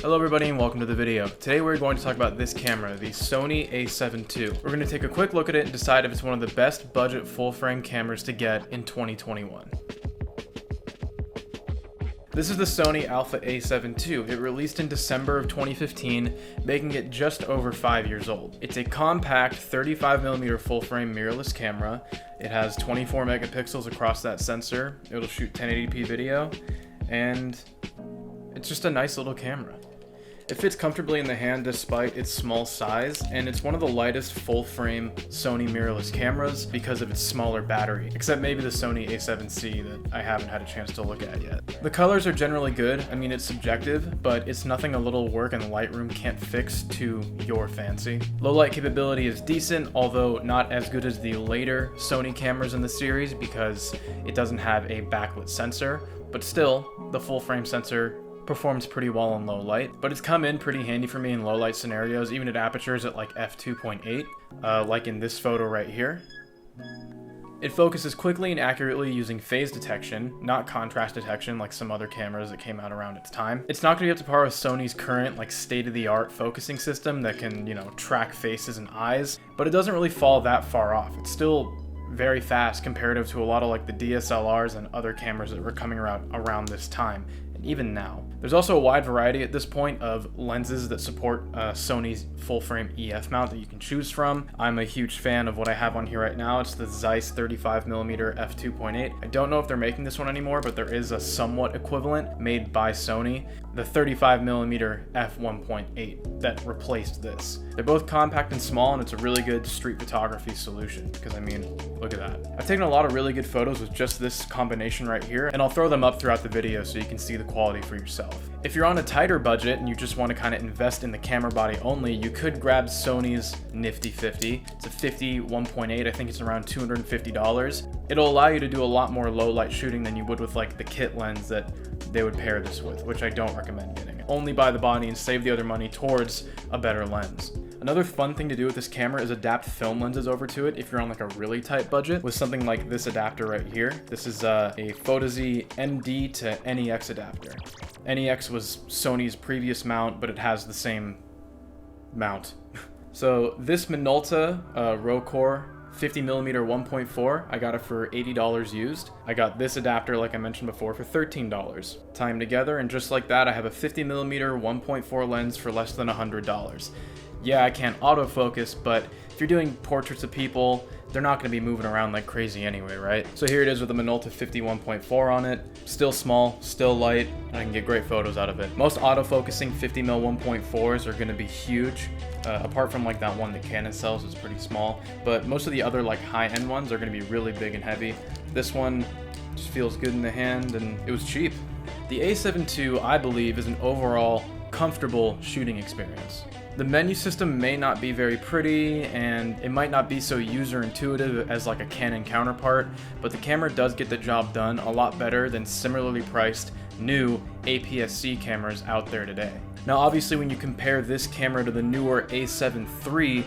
Hello everybody and welcome to the video. Today we're going to talk about this camera, the Sony A7 II. We're going to take a quick look at it and decide if it's one of the best budget full-frame cameras to get in 2021. This is the Sony Alpha A7 II. It released in December of 2015, making it just over 5 years old. It's a compact 35mm full-frame mirrorless camera. It has 24 megapixels across that sensor. It'll shoot 1080p video, and it's just a nice little camera. It fits comfortably in the hand despite its small size, and it's one of the lightest full-frame Sony mirrorless cameras because of its smaller battery, except maybe the Sony A7C that I haven't had a chance to look at yet. The colors are generally good. I mean, it's subjective, but it's nothing a little work in Lightroom can't fix to your fancy. Low light capability is decent, although not as good as the later Sony cameras in the series because it doesn't have a backlit sensor, but still, the full-frame sensor performs pretty well in low light, but it's come in pretty handy for me in low light scenarios, even at apertures at like f2.8, like in this photo right here. It focuses quickly and accurately using phase detection, not contrast detection like some other cameras that came out around its time. It's not going to be up to par with Sony's current like state-of-the-art focusing system that can, track faces and eyes, but it doesn't really fall that far off. It's still very fast comparative to a lot of like the DSLRs and other cameras that were coming around this time. Even now. There's also a wide variety at this point of lenses that support Sony's full-frame EF mount that you can choose from. I'm a huge fan of what I have on here right now. It's the Zeiss 35mm f2.8. I don't know if they're making this one anymore, but there is a somewhat equivalent made by Sony, the 35mm f1.8 that replaced this. They're both compact and small, and it's a really good street photography solution because, I mean, look at that. I've taken a lot of really good photos with just this combination right here, and I'll throw them up throughout the video so you can see the quality for yourself. If you're on a tighter budget and you just want to kind of invest in the camera body only, you could grab Sony's Nifty 50. It's a 50 1.8, I think it's around $250. It'll allow you to do a lot more low light shooting than you would with like the kit lens that they would pair this with, which I don't recommend getting. Only buy the body and save the other money towards a better lens. Another fun thing to do with this camera is adapt film lenses over to it if you're on like a really tight budget with something like this adapter right here. This is a PhotoZ MD to NEX adapter. NEX was Sony's previous mount, but it has the same mount. So this Minolta Rocore 50mm 1.4, I got it for $80 used. I got this adapter, like I mentioned before, for $13. Tie them together, and just like that, I have a 50mm 1.4 lens for less than $100. Yeah, I can't autofocus, but if you're doing portraits of people, they're not going to be moving around like crazy anyway, right? So here it is with the Minolta 50 1.4 on it. Still small, still light, and I can get great photos out of it. Most autofocusing 50mm 1.4s are going to be huge. Apart from like that one that Canon sells, is pretty small. But most of the other like high-end ones are going to be really big and heavy. This one just feels good in the hand, and it was cheap. The A7 II, I believe, is an overall comfortable shooting experience. The menu system may not be very pretty, and it might not be so user-intuitive as like a Canon counterpart, but the camera does get the job done a lot better than similarly priced new APS-C cameras out there today. Now obviously when you compare this camera to the newer A7 III,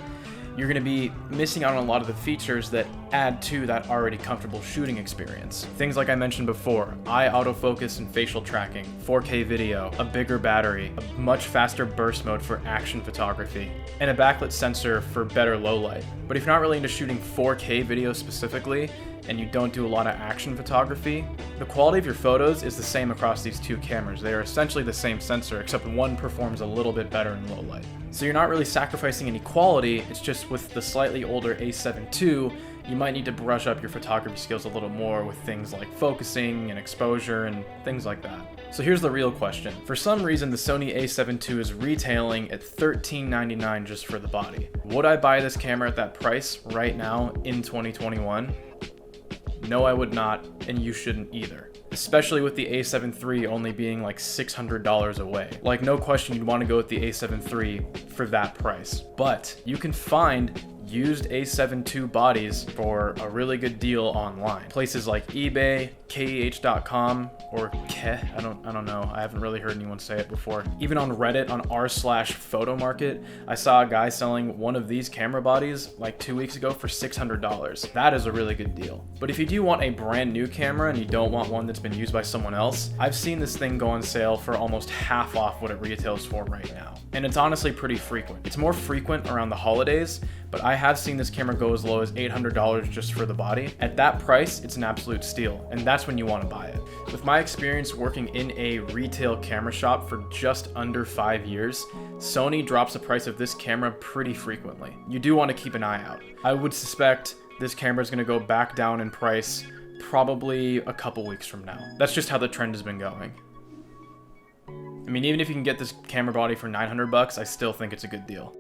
you're going to be missing out on a lot of the features that add to that already comfortable shooting experience. Things like I mentioned before, eye autofocus and facial tracking, 4K video, a bigger battery, a much faster burst mode for action photography, and a backlit sensor for better low light. But if you're not really into shooting 4K video specifically, and you don't do a lot of action photography, the quality of your photos is the same across these two cameras. They are essentially the same sensor, except one performs a little bit better in low light. So you're not really sacrificing any quality, it's just with the slightly older A7 II, you might need to brush up your photography skills a little more with things like focusing and exposure and things like that. So here's the real question. For some reason, the Sony A7 II is retailing at $13.99 just for the body. Would I buy this camera at that price right now in 2021? No, I would not, and you shouldn't either. Especially with the A7 III only being like $600 away. Like, no question you'd want to go with the A7 III for that price. But you can find used A7 II bodies for a really good deal online. Places like eBay, keh.com, or Keh, I don't know. I haven't really heard anyone say it before. Even on Reddit, on r/photo market, I saw a guy selling one of these camera bodies like 2 weeks ago for $600. That is a really good deal. But if you do want a brand new camera and you don't want one that's been used by someone else, I've seen this thing go on sale for almost half off what it retails for right now. And it's honestly pretty frequent. It's more frequent around the holidays, but I have seen this camera go as low as $800 just for the body. At that price, it's an absolute steal, and that's when you want to buy it. With my experience working in a retail camera shop for just under 5 years, Sony drops the price of this camera pretty frequently. You do want to keep an eye out. I would suspect this camera is going to go back down in price probably a couple weeks from now. That's just how the trend has been going. I mean, even if you can get this camera body for $900, I still think it's a good deal.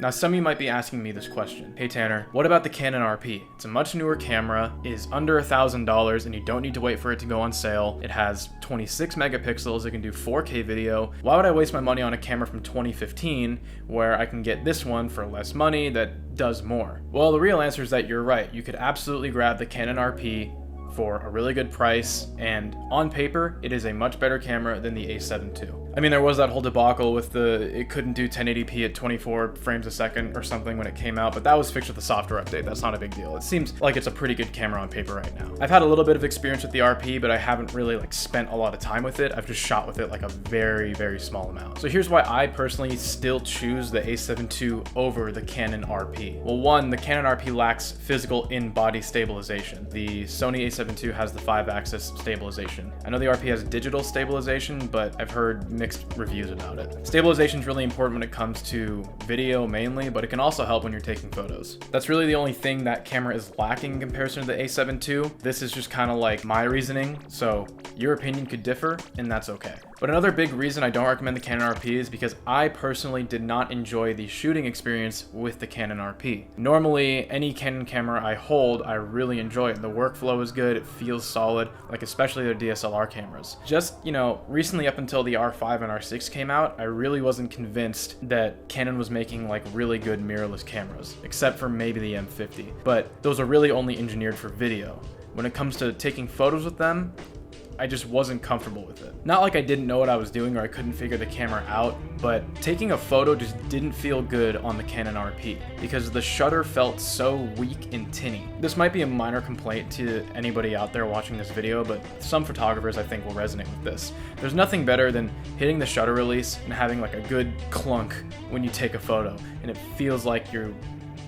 Now, some of you might be asking me this question. Hey Tanner, what about the Canon RP? It's a much newer camera, is under $1,000, and you don't need to wait for it to go on sale. It has 26 megapixels, it can do 4K video. Why would I waste my money on a camera from 2015 where I can get this one for less money that does more? Well, the real answer is that you're right. You could absolutely grab the Canon RP for a really good price, and on paper, it is a much better camera than the A7 II. I mean, there was that whole debacle with it couldn't do 1080p at 24 frames a second or something when it came out, but that was fixed with the software update. That's not a big deal. It seems like it's a pretty good camera on paper right now. I've had a little bit of experience with the RP, but I haven't really spent a lot of time with it. I've just shot with it like a very, very small amount. So here's why I personally still choose the A7 II over the Canon RP. Well, one, the Canon RP lacks physical in-body stabilization. The Sony A7 II has the 5-axis stabilization. I know the RP has digital stabilization, but I've heard mixed reviews about it. Stabilization is really important when it comes to video mainly, but it can also help when you're taking photos. That's really the only thing that camera is lacking in comparison to the A7 II. This is just kind of like my reasoning, so your opinion could differ, and that's okay. But another big reason I don't recommend the Canon RP is because I personally did not enjoy the shooting experience with the Canon RP. Normally, any Canon camera I hold, I really enjoy it. The workflow is good, it feels solid, especially their DSLR cameras. Just, recently up until the R5 and R6 came out, I really wasn't convinced that Canon was making really good mirrorless cameras, except for maybe the M50. But those are really only engineered for video. When it comes to taking photos with them, I just wasn't comfortable with it. Not like I didn't know what I was doing or I couldn't figure the camera out, but taking a photo just didn't feel good on the Canon RP because the shutter felt so weak and tinny. This might be a minor complaint to anybody out there watching this video, but some photographers I think will resonate with this. There's nothing better than hitting the shutter release and having a good clunk when you take a photo, and it feels like you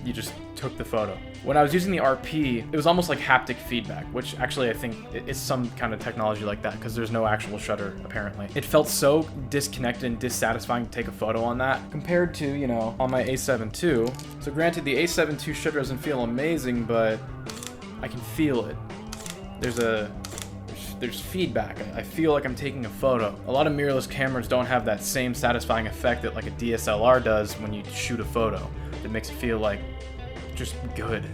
just took the photo. When I was using the RP, it was almost like haptic feedback, which actually I think is some kind of technology like that because there's no actual shutter apparently. It felt so disconnected and dissatisfying to take a photo on that compared to, on my A7 II. So granted, the A7 II shutter doesn't feel amazing, but I can feel it. There's feedback. I feel like I'm taking a photo. A lot of mirrorless cameras don't have that same satisfying effect that a DSLR does when you shoot a photo. That makes it feel just good.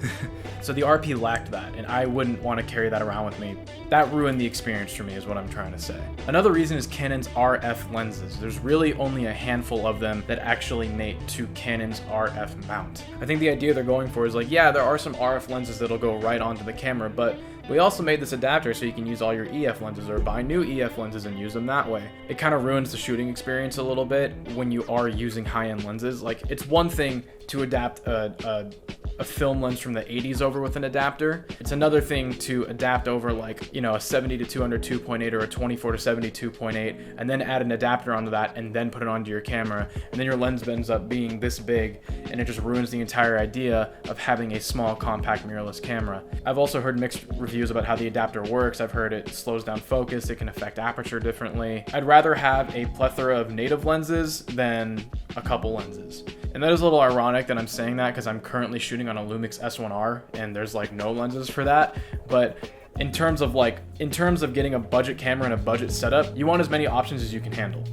So the RP lacked that, and I wouldn't want to carry that around with me. That ruined the experience for me is what I'm trying to say. Another reason is Canon's RF lenses. There's really only a handful of them that actually mate to Canon's RF mount. I think the idea they're going for is yeah, there are some RF lenses that'll go right onto the camera, but we also made this adapter so you can use all your EF lenses or buy new EF lenses and use them that way. It kind of ruins the shooting experience a little bbit when you are using high-end lenses. It's one thing to adapt a film lens from the 80s over with an adapter. It's another thing to adapt over a 70 to 200 2.8 or a 24 to 70 2.8 and then add an adapter onto that and then put it onto your camera, and then your lens ends up being this big and it just ruins the entire idea of having a small compact mirrorless camera. I've also heard mixed reviews about how the adapter works. I've heard it slows down focus, it can affect aperture differently. I'd rather have a plethora of native lenses than a couple lenses. And that is a little ironic that I'm saying that because I'm currently shooting on a Lumix S1R and there's no lenses for that. But in terms of getting a budget camera and a budget setup, you want as many options as you can handle,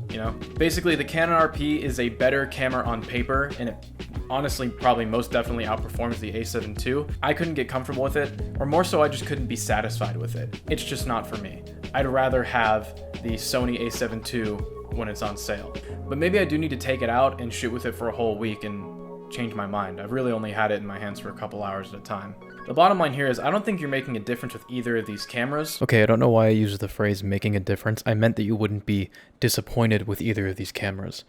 Basically, the Canon RP is a better camera on paper, and it honestly probably most definitely outperforms the A7 II. I couldn't get comfortable with it, or more so I just couldn't be satisfied with it. It's just not for me. I'd rather have the Sony A7 II when it's on sale. But maybe I do need to take it out and shoot with it for a whole week and change my mind. I've really only had it in my hands for a couple hours at a time. The bottom line here is I don't think you're making a difference with either of these cameras. Okay, I don't know why I used the phrase making a difference. I meant that you wouldn't be disappointed with either of these cameras.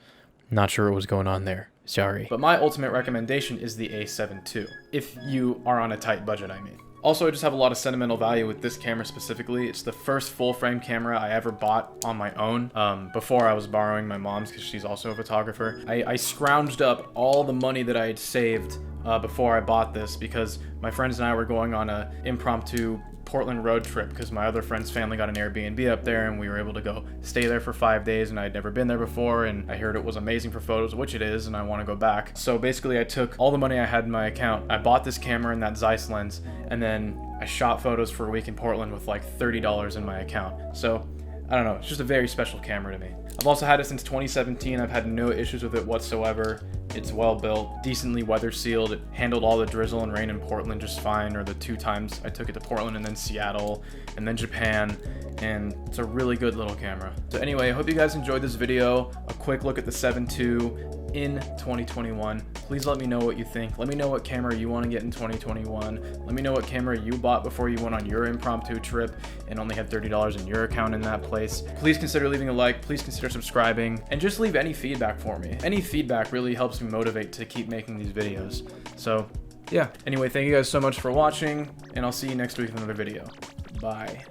Not sure what was going on there. Sorry. But my ultimate recommendation is the A7 II. If you are on a tight budget, I mean. Also, I just have a lot of sentimental value with this camera specifically. It's the first full-frame camera I ever bought on my own, before I was borrowing my mom's because she's also a photographer. I scrounged up all the money that I had saved before I bought this because my friends and I were going on an impromptu Portland road trip because my other friend's family got an Airbnb up there and we were able to go stay there for 5 days, and I'd never been there before and I heard it was amazing for photos, which it is, and I want to go back. So basically I took all the money I had in my account, I bought this camera and that Zeiss lens, and then I shot photos for a week in Portland with like $30 in my account. So I don't know, it's just a very special camera to me. I've also had it since 2017. I've had no issues with it whatsoever. It's well built, decently weather sealed. It handled all the drizzle and rain in Portland just fine, or the 2 times I took it to Portland and then Seattle and then Japan, and it's a really good little camera. So anyway, I hope you guys enjoyed this video. A quick look at the A7 II in 2021. Please let me know what you think. Let me know what camera you want to get in 2021. Let me know what camera you bought before you went on your impromptu trip and only had $30 in your account in that place. Please consider leaving a like, please consider subscribing, and just leave any feedback for me. Any feedback really helps me motivate to keep making these videos. So yeah, anyway, thank you guys so much for watching, and I'll see you next week with another video. Bye.